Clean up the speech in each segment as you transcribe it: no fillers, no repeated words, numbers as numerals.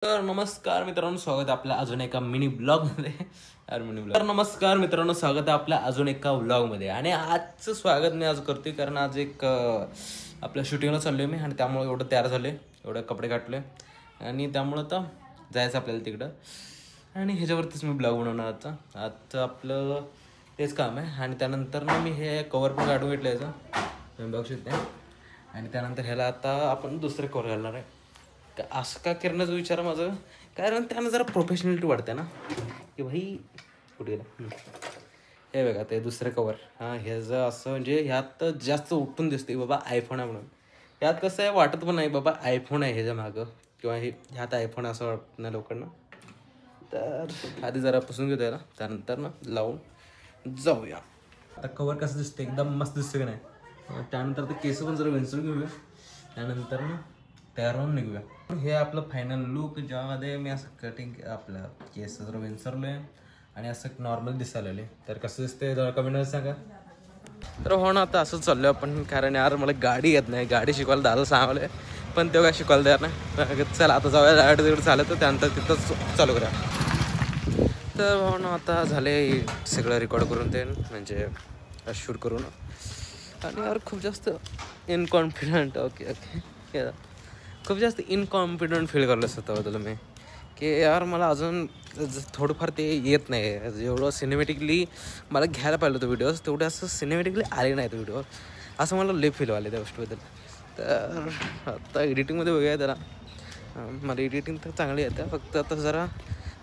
तर नमस्कार मित्रांनो, स्वागत आहे आपल्या अजून एका मिनी ब्लॉगमध्ये. तर नमस्कार मित्रांनो, स्वागत आहे आपल्या अजून एका ब्लॉगमध्ये. आणि आजचं स्वागत मी आज करतोय कारण आज एक आपल्या शूटिंगला चाललोय मी, आणि त्यामुळे एवढं तयार झाले, एवढे कपडे काढले, आणि त्यामुळं तर जायचं आपल्याला तिकडं. आणि ह्याच्यावरतीच मी ब्लॉग बनवणार आजचं आपलं तेच काम आहे. आणि त्यानंतर ना मी हे कवर पण काढून घेतलं याचं, तुम्ही बघू शकता. आणि त्यानंतर ह्याला आता आपण दुसरे कवर घालणार आहे. असं का करण्याचा विचार माझं, कारण त्यानं जरा प्रोफेशनॅलिटी वाढते ना, की भाई कुठे गेला. हे बघा ते दुसरं कवर, हां ह्याचं असं म्हणजे ह्यात जास्त उठून दिसते बाबा आयफोन आहे म्हणून. ह्यात कसं आहे, वाटत पण नाही बाबा आयफोन आहे ह्याच्या मागं, किंवा हे ह्यात आयफोन असं वाटत नाही लोकांना. तर आधी जरा पुसून घेतो याला, त्यानंतर ना लावून जाऊया. आता कवर कसं दिसतं, एकदम मस्त दिसतं की नाही. त्यानंतर ते केस पण जरा विंचरून घेऊया, त्यानंतर ना तयार होऊन निघूया. हे आपलं फायनल लुक, ज्यामध्ये मी असं कटिंग आपलं केस जरा विंचरलो आहे आणि असं नॉर्मल दिसायला. तर कसं दिसतंय जरा कमेंटमध्ये सांगा. तर हो ना, आता असंच चाललो आपण, कारण यार मला गाडी येत नाही. गाडी शिकवायला दादा सांगलं आहे, पण तेव्हा काय शिकवायला तयार नाही. चला आता जाऊया, डायरेक्ट तिकडे चालत, त्यानंतर तिथंच चालू करूया. तर हो ना, आता झाले सगळं रेकॉर्ड करून ते, म्हणजे शूट करून. आणि यार खूप जास्त इनकॉन्फिडंट, ओके खूप जास्त इनकॉन्फिडंट फील करलं स्वतःबद्दल मी, की यार मला अजून थोडंफार ते येत नाही. एवढं सिनेमॅटिकली मला घ्यायला पाहिलं होतं व्हिडिओज, तेवढं असं सिनेमॅटिकली आले नाही व्हिडिओ, असं मला लई फील व्हायला त्या गोष्टीबद्दल. तर आता एडिटिंगमध्ये बघूया त्याला, मला एडिटिंग तर चांगली येते, फक्त आता जरा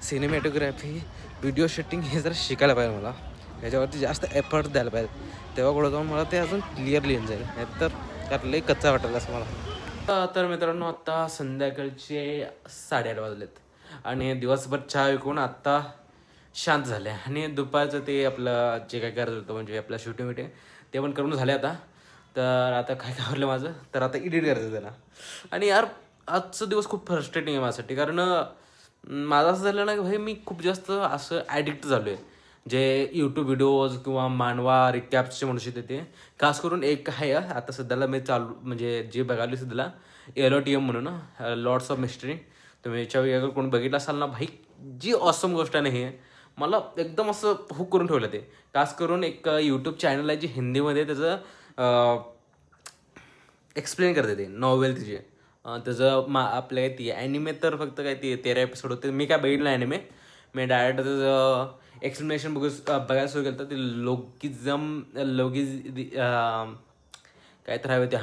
सिनेमॅटोग्राफी, व्हिडिओ शूटिंग हे जरा शिकायला पाहिजे मला. ह्याच्यावरती जास्त एफर्ट द्यायला पाहिजे, तेव्हा कुठं जाऊन मला ते अजून क्लिअरली येऊन जाईल. नाही तर त्यात लई कच्चा वाटेल असं मला. तर मित्रांनो, आत्ता संध्याकाळचे 8:30 वाजलेत, आणि दिवसभर चहा विकून आत्ता शांत झाले. आणि दुपारचं ते आपलं जे काय करत होतं, म्हणजे आपलं शूटिंग विटिंग ते पण करून झाले आता. तर आता काय आवडलं माझं, तर आता एडिट करायचं त्याला. आणि यार आजचा दिवस खूप फ्रस्ट्रेटिंग आहे माझ्यासाठी, कारण माझं असं झालं ना की भाई मी खूप जास्त असं ॲडिक्ट झालो आहे. जे यूट्यूब व्हिडिओज किंवा मानवा रिकॅप्सचे म्हणू शकते ते, खास करून एक आहे आता सध्याला मी चालू, म्हणजे जे बघायला सध्याला LOTM म्हणून, लॉर्ड्स ऑफ मिस्ट्री. तुम्ही याच्यावर अगर कोणी बघितलं असाल ना भाई, जी ऑसम गोष्ट आहे ना, हे मला एकदम असं हुक करून ठेवलं. ते खास करून एक यूट्यूब चॅनल आहे जी हिंदीमध्ये त्याचं एक्सप्लेन करते, ते नॉवेल तिचे. त्याचं आपल्या ती ॲनिमे तर फक्त काय ती 13 एपिसोड होते. मी काय बघितलं ॲनिमे, मी डायरेक्ट त्याचं एक्सप्लेनेशन बघायला सुरू केलं. तर ते काय तर हवे ते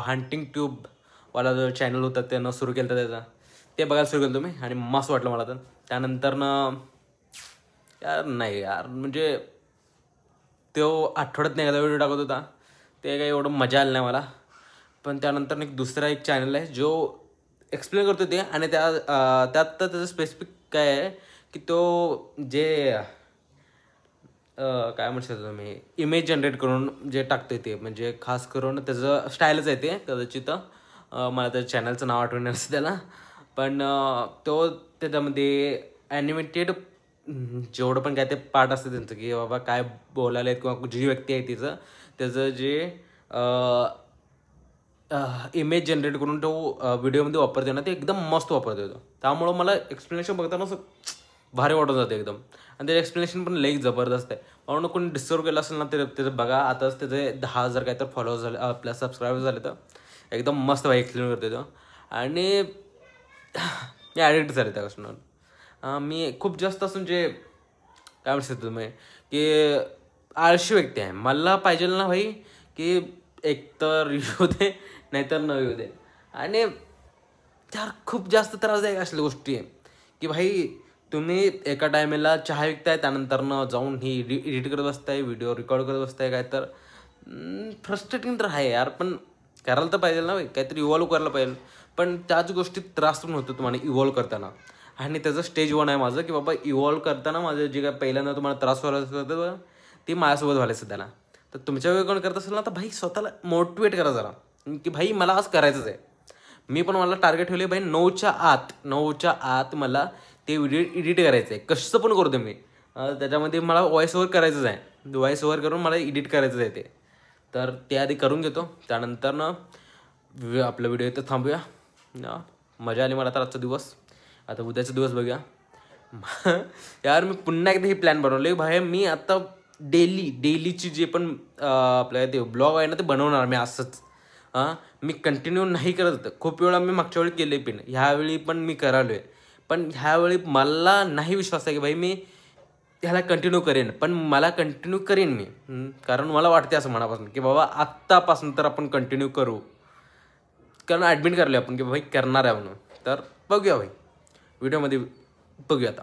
हंटिंग ट्यूबवाला जो चॅनल होता त्यानं सुरू केलं त्याचा, ते बघायला सुरू केलं तुम्ही, आणि मस्त वाटलं मला. तर त्यानंतर यार नाही यार, म्हणजे तो आठवड्यात एकदा व्हिडिओ टाकत होता, ते काही एवढं मजा आलं नाही मला. पण त्यानंतर एक दुसरा एक चॅनल आहे जो एक्सप्लेन करतो ते, आणि त्यात तर त्याचं स्पेसिफिक काय आहे की तो जे काय म्हणू शकतो तुम्ही, इमेज जनरेट करून जे टाकते ते, म्हणजे खास करून त्याचं स्टाईलच आहे ते कदाचित. मला त्या चॅनलचं नाव आठवण नसतं त्याला, पण तो त्याच्यामध्ये ॲनिमेटेड जेवढं पण काय ते पार्ट असतं त्यांचं, की बाबा काय बोलायला आहेत किंवा जी व्यक्ती आहे तिचं, त्याचं जे इमेज जनरेट करून तो व्हिडिओमध्ये वापरते ना, ते एकदम मस्त वापरतो तो. त्यामुळं मला एक्सप्लेनेशन बघताना असं भारी वाटत जाते एकदम, आणि त्याचं एक्सप्लेनेशन पण लई जबरदस्त आहे. म्हणून कोणी डिस्कवर केलं असेल ना, ते त्याचं बघा. आताच त्याचे 10,000 काय तर फॉलोअर्स झाले, आपल्या सबस्क्रायबर्स झाले. तर एकदम मस्त भाई एक्सप्लेन करते तो, आणि मी ॲडिक्ट झाले त्या गोष्टींवर. मी खूप जास्त असं म्हणजे काय म्हणू शकतो तुम्ही, की आळशी व्यक्ती आहे. मला पाहिजे ना भाई की एकतर येऊ दे, नाहीतर न येऊ दे. आणि त्यार खूप जास्त त्रासदायक असल्या गोष्टी आहे, की भाई तुम्ही एका टायमेला चहा विकताय, त्यानंतर जाऊन ही एडिट करत बसताय, व्हिडिओ रेकॉर्ड करत बसताय. काय तर फ्रस्ट्रेटिंग तर आहे यार, पण करायला तर पाहिजे ना भाई, काहीतरी इव्हॉल्व करायला पाहिजे. पण त्याच गोष्टीत त्रास पण होतो तुम्हाला इव्हॉल्व करताना. आणि त्याचं स्टेज 1 आहे माझं, की बाबा इव्हॉल्व करताना माझं जे काय पहिल्यांदा तुम्हाला त्रास व्हायला होतं ते माझ्यासोबत व्हायला सध्याला. तर तुमच्या वेळी कोण करत असेल ना, तर भाई स्वतःला मोटिवेट करा जरा, की भाई मला आज करायचंच आहे. मी पण मला टार्गेट ठेवले भाई 9च्या आत मला ते व्हिडिओ एडिट करायचं आहे, कसं पण करतो मी. त्याच्यामध्ये मला व्हॉइस ओव्हर करायचंच आहे, व्हॉइस ओव्हर करून मला एडिट करायचंच आहे ते. तर ते आधी करून घेतो, त्यानंतर आपला व्हिडिओ इथं थांबूया. मजा आली मला तर आजचा दिवस. आता उद्याचा दिवस बघूया. यार मी पुन्हा एकदा हे प्लॅन बनवले भाई. मी आता डेलीची जे पण आपल्या ते ब्लॉग आहे ना ते बनवणार मी असंच. मी कंटिन्यू नाही करत होतं. खूप वेळा मी मागच्या वेळी केले पण, ह्यावेळी पण मी करालो आहे. पण ह्यावेळी मला नाही विश्वास आहे की भाई मी ह्याला कंटिन्यू करेन. पण मला कंटिन्यू करेन मी, कारण मला वाटते असं मनापासून की बाबा आत्तापासून तर आपण कंटिन्यू करू. कारण ॲडमिट करले आपण की भाई करणार आहे म्हणून. तर बघूया भाई, व्हिडिओमध्ये बघूया आता.